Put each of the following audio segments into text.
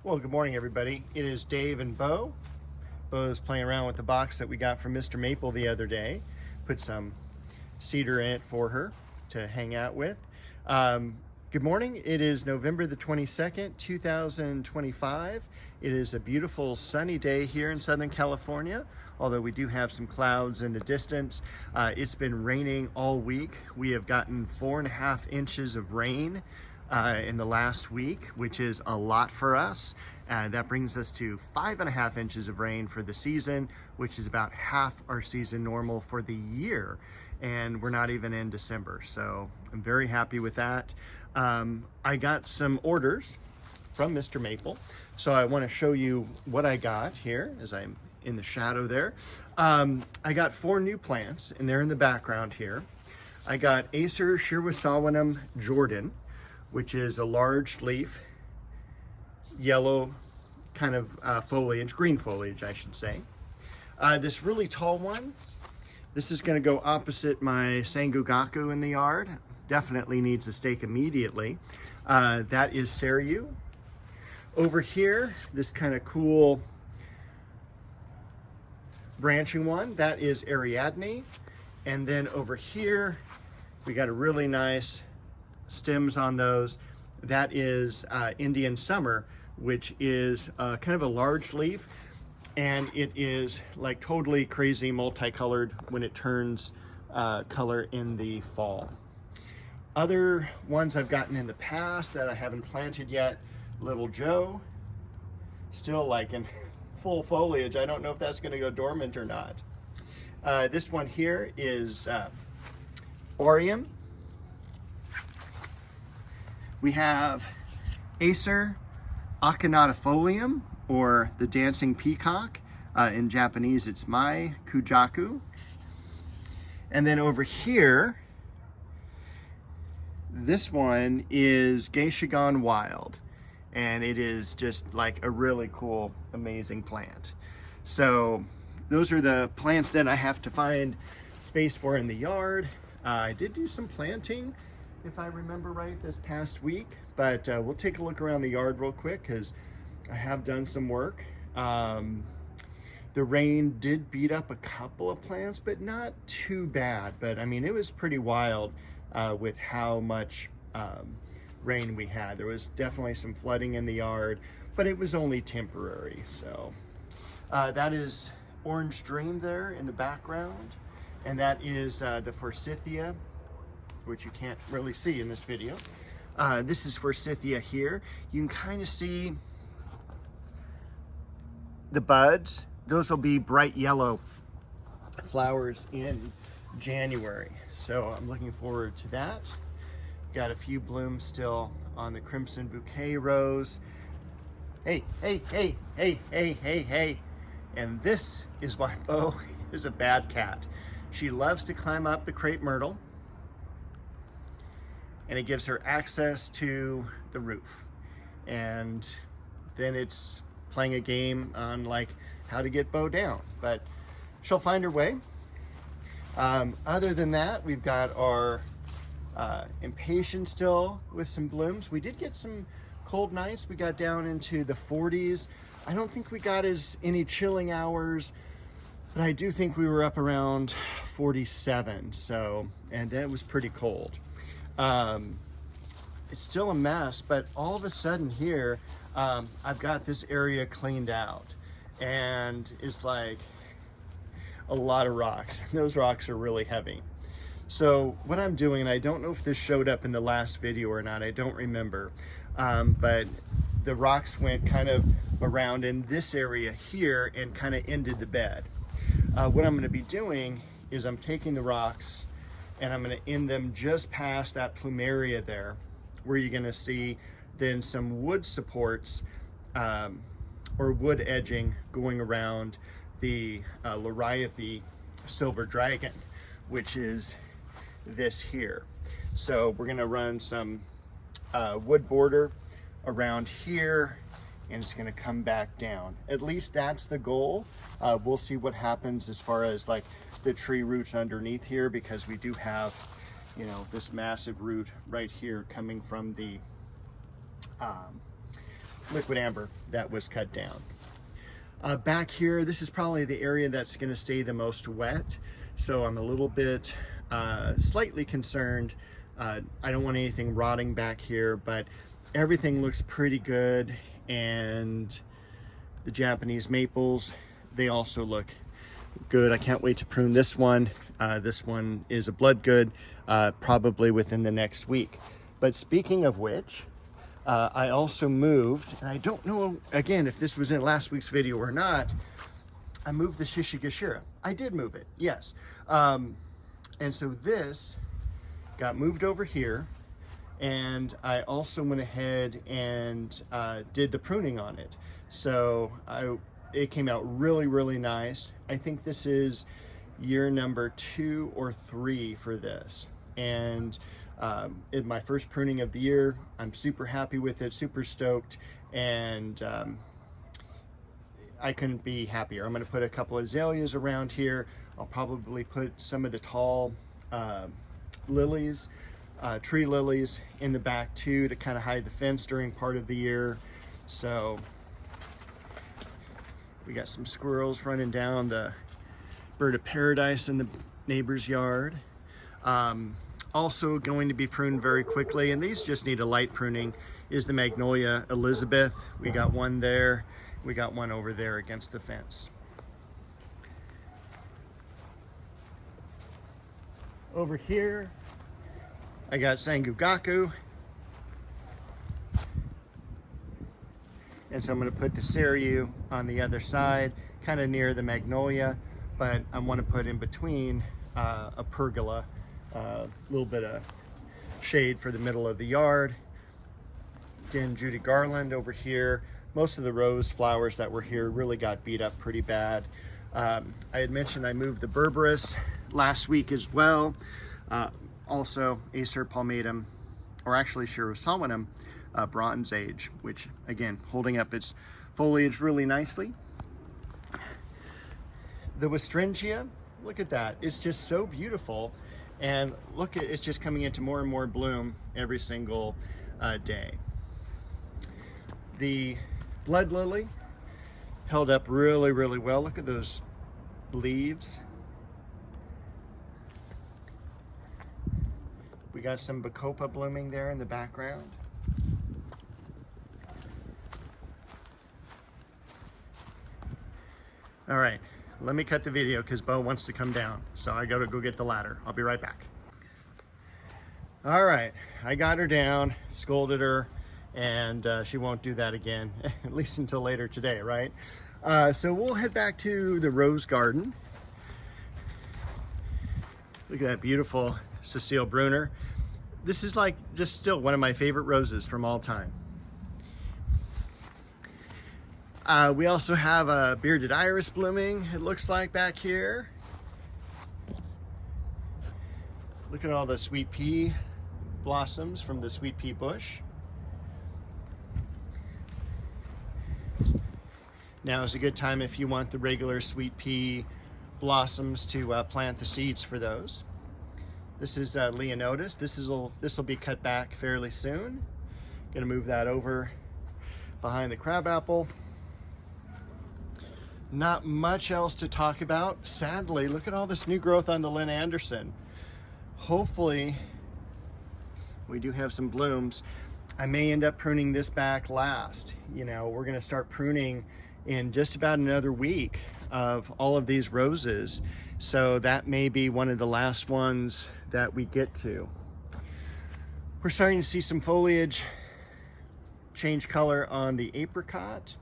Well, good morning, everybody. It is Dave and Bo. Bo's playing around with the box that we got from Mr. Maple the other day. Put some cedar in it for her to hang out with. Good morning. It is November the 22nd, 2025. It is a beautiful sunny day here in Southern California, although we do have some clouds in the distance. It's been raining all week. We have gotten 4.5 inches of rain in the last week, which is a lot for us. That brings us to 5.5 inches of rain for the season, which is about half our season normal for the year. And we're not even in December, so I'm very happy with that. I got some orders from Mr. Maple, so I want to show you what I got here as I'm in the shadow there. I got 4 new plants, and they're in the background here. I got Acer Shirwasawanum Jordan, which is a large leaf, yellow kind of foliage, green foliage, I should say. This really tall one, this is going to go opposite my Sangugaku in the yard. Definitely needs a stake immediately. That is Seiryu. Over here, this kind of cool branching one, that is Ariadne. And then over here, we got a really nice stems on those. That is Indian Summer, which is kind of a large leaf, and it is like totally crazy multicolored when it turns color in the fall. Other ones I've gotten in the past that I haven't planted yet, Little Joe, still like in full foliage. I don't know if that's going to go dormant or not. This one here is Orion. We have Acer Akhenatifolium, or the dancing peacock. In Japanese, it's Mai Kujaku. And then over here, this one is Geishagon Wild. And it is just like a really cool, amazing plant. So those are the plants that I have to find space for in the yard. I did do some planting, if I remember right, this past week, but we'll take a look around the yard real quick because I have done some work. The rain did beat up a couple of plants, but not too bad. But I mean, it was pretty wild with how much rain we had. There was definitely some flooding in the yard, but it was only temporary. So that is Orange Dream there in the background, and that is the Forsythia, which you can't really see in this video. This is Forsythia here. You can kind of see the buds. Those will be bright yellow flowers in January. So I'm looking forward to that. Got a few blooms still on the Crimson Bouquet Rose. Hey, hey, hey, hey, hey, hey, hey. And this is why Bo is a bad cat. She loves to climb up the crepe myrtle, and it gives her access to the roof. And then it's playing a game on like how to get Bo down, but she'll find her way. Other than that, we've got our Impatient still with some blooms. We did get some cold nights. We got down into the 40s. I don't think we got any chilling hours, but I do think we were up around 47. So, and that was pretty cold. It's still a mess, but all of a sudden here, I've got this area cleaned out, and it's like a lot of rocks. Those rocks are really heavy. So what I'm doing, and I don't know if this showed up in the last video or not, I don't remember, but the rocks went kind of around in this area here and kind of ended the bed. What I'm going to be doing is I'm taking the rocks and I'm going to end them just past that plumeria there, where you're going to see then some wood supports or wood edging going around the Lariathe silver dragon, which is this here. So we're going to run some wood border around here, and it's going to come back down. At least that's the goal. We'll see what happens as far as like the tree roots underneath here, because we do have, you know, this massive root right here coming from the liquid amber that was cut down. Back here, this is probably the area that's going to stay the most wet, so I'm a little bit slightly concerned. I don't want anything rotting back here, but everything looks pretty good, and the Japanese maples, they also look good. I can't wait to prune this one. This one is a blood good, probably within the next week. But speaking of which, I also moved, and I don't know, again, if this was in last week's video or not, I moved the Shishigashira. I did move it, yes. And so this got moved over here, and I also went ahead and did the pruning on it. So it came out really, really nice. I think this is year number 2 or 3 for this. And in my first pruning of the year, I'm super happy with it, super stoked, and I couldn't be happier. I'm going to put a couple of azaleas around here. I'll probably put some of the tall lilies, tree lilies in the back too, to kind of hide the fence during part of the year. So we got some squirrels running down the bird of paradise in the neighbor's yard. Also going to be pruned very quickly, and these just need a light pruning, is the Magnolia Elizabeth. We got one there. We got one over there against the fence. Over here, I got Sangugaku. And so I'm going to put the Seiryu on the other side, kind of near the Magnolia, but I want to put in between a pergola, a little bit of shade for the middle of the yard. Again, Judy Garland over here. Most of the rose flowers that were here really got beat up pretty bad. I had mentioned I moved the berberis last week as well. Also Acer palmatum, or actually Shirosalamanum Bronze Age, which again, holding up its foliage really nicely. The Westringia, look at that. It's just so beautiful. And look at, it's just coming into more and more bloom every single day. The blood lily held up really, really well. Look at those leaves. We got some bacopa blooming there in the background. All right, let me cut the video because Bo wants to come down. So I gotta go get the ladder. I'll be right back. All right, I got her down, scolded her, and she won't do that again, at least until later today, right? So we'll head back to the rose garden. Look at that beautiful Cecile Brunner. This is like just still one of my favorite roses from all time. We also have a bearded iris blooming, it looks like back here. Look at all the sweet pea blossoms from the sweet pea bush. Now is a good time if you want the regular sweet pea blossoms to plant the seeds for those. This is Leonotis. This will be cut back fairly soon. Gonna move that over behind the crabapple. Not much else to talk about. Sadly, look at all this new growth on the Lynn Anderson. Hopefully, we do have some blooms. I may end up pruning this back last. You know, we're gonna start pruning in just about another week of all of these roses. So that may be one of the last ones that we get to. We're starting to see some foliage change color on the apricot.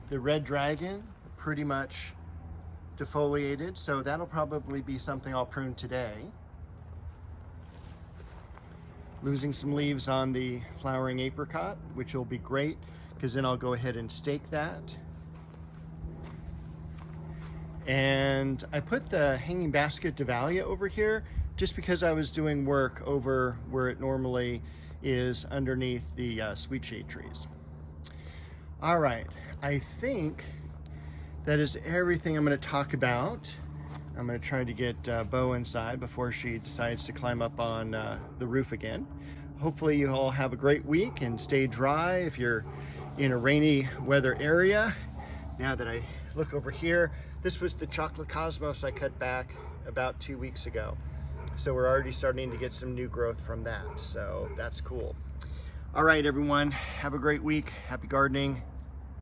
The red dragon, pretty much defoliated, so that'll probably be something I'll prune today. Losing some leaves on the flowering apricot, which will be great, because then I'll go ahead and stake that. And I put the hanging basket Dahlia over here just because I was doing work over where it normally is underneath the sweet shade trees. All right, I think that is everything I'm going to talk about I'm going to try to get Bo inside before she decides to climb up on the roof again. Hopefully you all have a great week and stay dry if you're in a rainy weather area. Now that I look over here, this was the chocolate cosmos I cut back about 2 weeks ago. So we're already starting to get some new growth from that. So that's cool. All right, everyone, have a great week. Happy gardening.